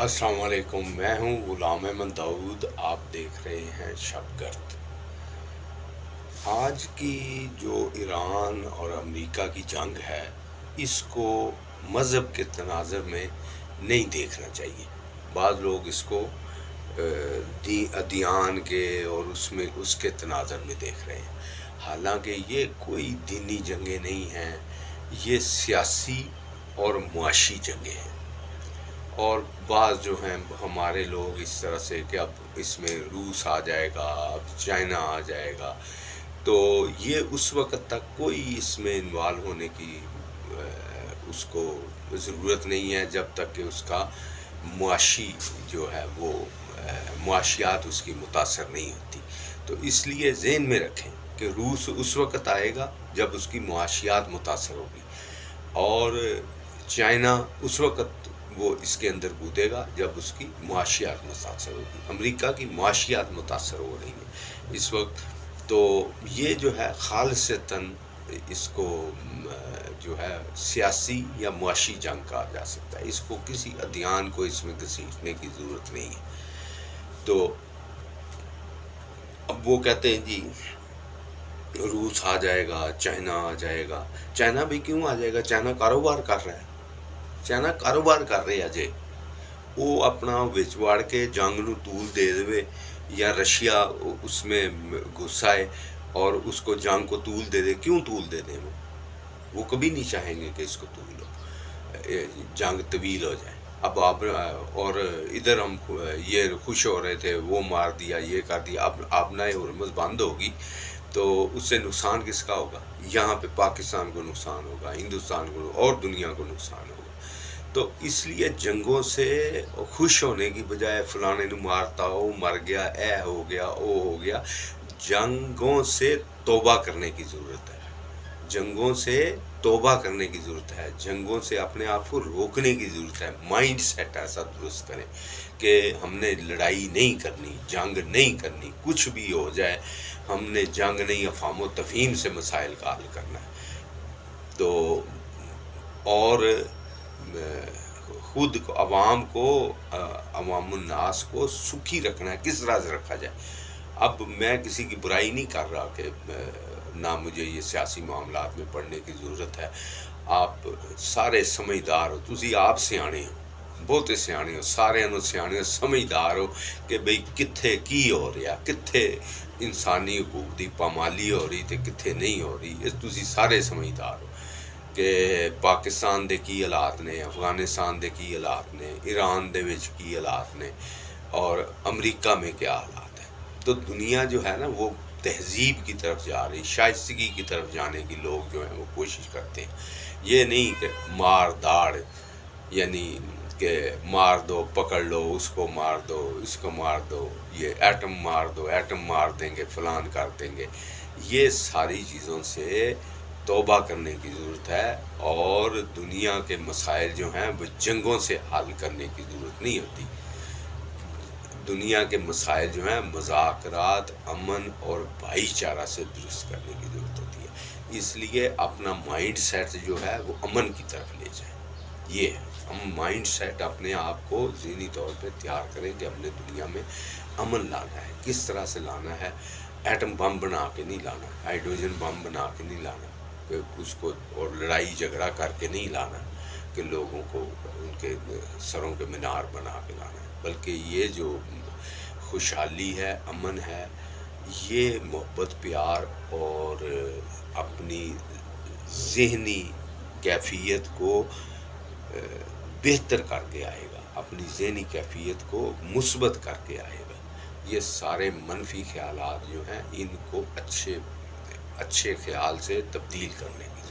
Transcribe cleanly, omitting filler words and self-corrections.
السلام علیکم، میں ہوں غلام احمد داؤد، آپ دیکھ رہے ہیں شب گرد۔ آج کی جو ایران اور امریکہ کی جنگ ہے، اس کو مذہب کے تناظر میں نہیں دیکھنا چاہیے۔ بعض لوگ اس کو ادیان کے اور اس کے تناظر میں دیکھ رہے ہیں، حالانکہ یہ کوئی دینی جنگیں نہیں ہیں، یہ سیاسی اور معاشی جنگیں ہیں۔ اور بعض جو ہیں ہمارے لوگ اس طرح سے کہ اب اس میں روس آ جائے گا، اب چائنا آ جائے گا، تو یہ اس وقت تک کوئی اس میں انوالو ہونے کی اس کو ضرورت نہیں ہے جب تک کہ اس کا معاشی جو ہے وہ معاشیات اس کی متاثر نہیں ہوتی۔ تو اس لیے ذہن میں رکھیں کہ روس اس وقت آئے گا جب اس کی معاشیات متاثر ہوگی، اور چائنا اس وقت وہ اس کے اندر کودے گا جب اس کی معاشیات متاثر ہوگی۔ امریکہ کی معاشیات متاثر ہو رہی ہیں اس وقت، تو یہ جو ہے خالصتاً اس کو جو ہے سیاسی یا معاشی جنگ کہا جا سکتا ہے۔ اس کو کسی ادیان کو اس میں گھسیٹنے کی ضرورت نہیں ہے۔ تو اب وہ کہتے ہیں جی روس آ جائے گا، چائنا آ جائے گا۔ چائنا بھی کیوں آ جائے گا؟ چائنا کاروبار کر رہا ہے، چائنا کاروبار کر رہے اجے وہ اپنا وچ وڑ کے جنگ نو طول دے دے، یا رشیا اس میں گھسائے اور اس کو جنگ کو طول دے دے۔ کیوں طول دے دیں؟ وہ کبھی نہیں چاہیں گے کہ اس کو طول ہو، جنگ طویل ہو جائے۔ اب آپ اور ادھر ہم یہ خوش ہو رہے تھے، وہ مار دیا، یہ کر دیا۔ اب آبنائے ہرمز بند ہوگی تو اس سے نقصان کس کا ہوگا؟ یہاں پہ پاکستان کو نقصان ہوگا، ہندوستان کو اور دنیا کو نقصان ہوگا۔ تو اس لیے جنگوں سے خوش ہونے کی بجائے فلانے نے مارتا ہو، مر گیا، اے ہو گیا، او ہو گیا، جنگوں سے توبہ کرنے کی ضرورت ہے۔ جنگوں سے توبہ کرنے کی ضرورت ہے، جنگوں سے اپنے آپ کو روکنے کی ضرورت ہے۔ مائنڈ سیٹ ایسا درست کریں کہ ہم نے لڑائی نہیں کرنی، جنگ نہیں کرنی، کچھ بھی ہو جائے ہم نے جنگ نہیں، افہام و تفہیم سے مسائل کا حل کرنا ہے۔ تو اور خود کو، عوام کو، عوام الناس کو سکھی رکھنا ہے۔ کس طرح سے رکھا جائے؟ اب میں کسی کی برائی نہیں کر رہا کہ نہ مجھے یہ سیاسی معاملات میں پڑھنے کی ضرورت ہے۔ آپ سارے سمجھدار ہو، تسی آپ سیانے ہو، بہتے سیانے ہو، سارے انہوں سیانے ہو، سمجھدار ہو کہ بھئی کتھے کی ہو رہا، کتھے انسانی حقوق دی پامالی ہو رہی تے کتھے نہیں ہو رہی، اس تسی سارے سمجھدار ہو کہ پاکستان دے کی حالات نے، افغانستان دے کی حالات نے، ایران دے وچ کی حالات نے، اور امریکہ میں کیا حالات ہیں۔ تو دنیا جو ہے نا وہ تہذیب کی طرف جا رہی، شائستگی کی طرف جانے کی لوگ جو ہیں وہ کوشش کرتے ہیں۔ یہ نہیں کہ مار داڑ، یعنی کہ مار دو، پکڑ لو، اس کو مار دو، اس کو مار دو، یہ ایٹم مار دو، ایٹم مار دیں گے، فلان کر دیں گے۔ یہ ساری چیزوں سے توبہ کرنے کی ضرورت ہے، اور دنیا کے مسائل جو ہیں وہ جنگوں سے حل کرنے کی ضرورت نہیں ہوتی۔ دنیا کے مسائل جو ہیں مذاکرات، امن اور بھائی چارہ سے درست کرنے کی ضرورت ہوتی ہے۔ اس لیے اپنا مائنڈ سیٹ جو ہے وہ امن کی طرف لے جائیں۔ یہ ہے، ہم مائنڈ سیٹ اپنے آپ کو ذہنی طور پہ تیار کریں کہ ہم نے دنیا میں امن لانا ہے۔ کس طرح سے لانا ہے؟ ایٹم بم بنا کے نہیں لانا، ہائیڈروجن بم بنا کے نہیں لانا، کہ اس کو اور لڑائی جھگڑا کر کے نہیں لانا کہ لوگوں کو ان کے سروں کے مینار بنا کے لانا ہے، بلکہ یہ جو خوشحالی ہے، امن ہے، یہ محبت، پیار اور اپنی ذہنی کیفیت کو بہتر کر کے آئے گا، اپنی ذہنی کیفیت کو مثبت کر کے آئے گا۔ یہ سارے منفی خیالات جو ہیں ان کو اچھے خیال سے تبدیل کرنے کی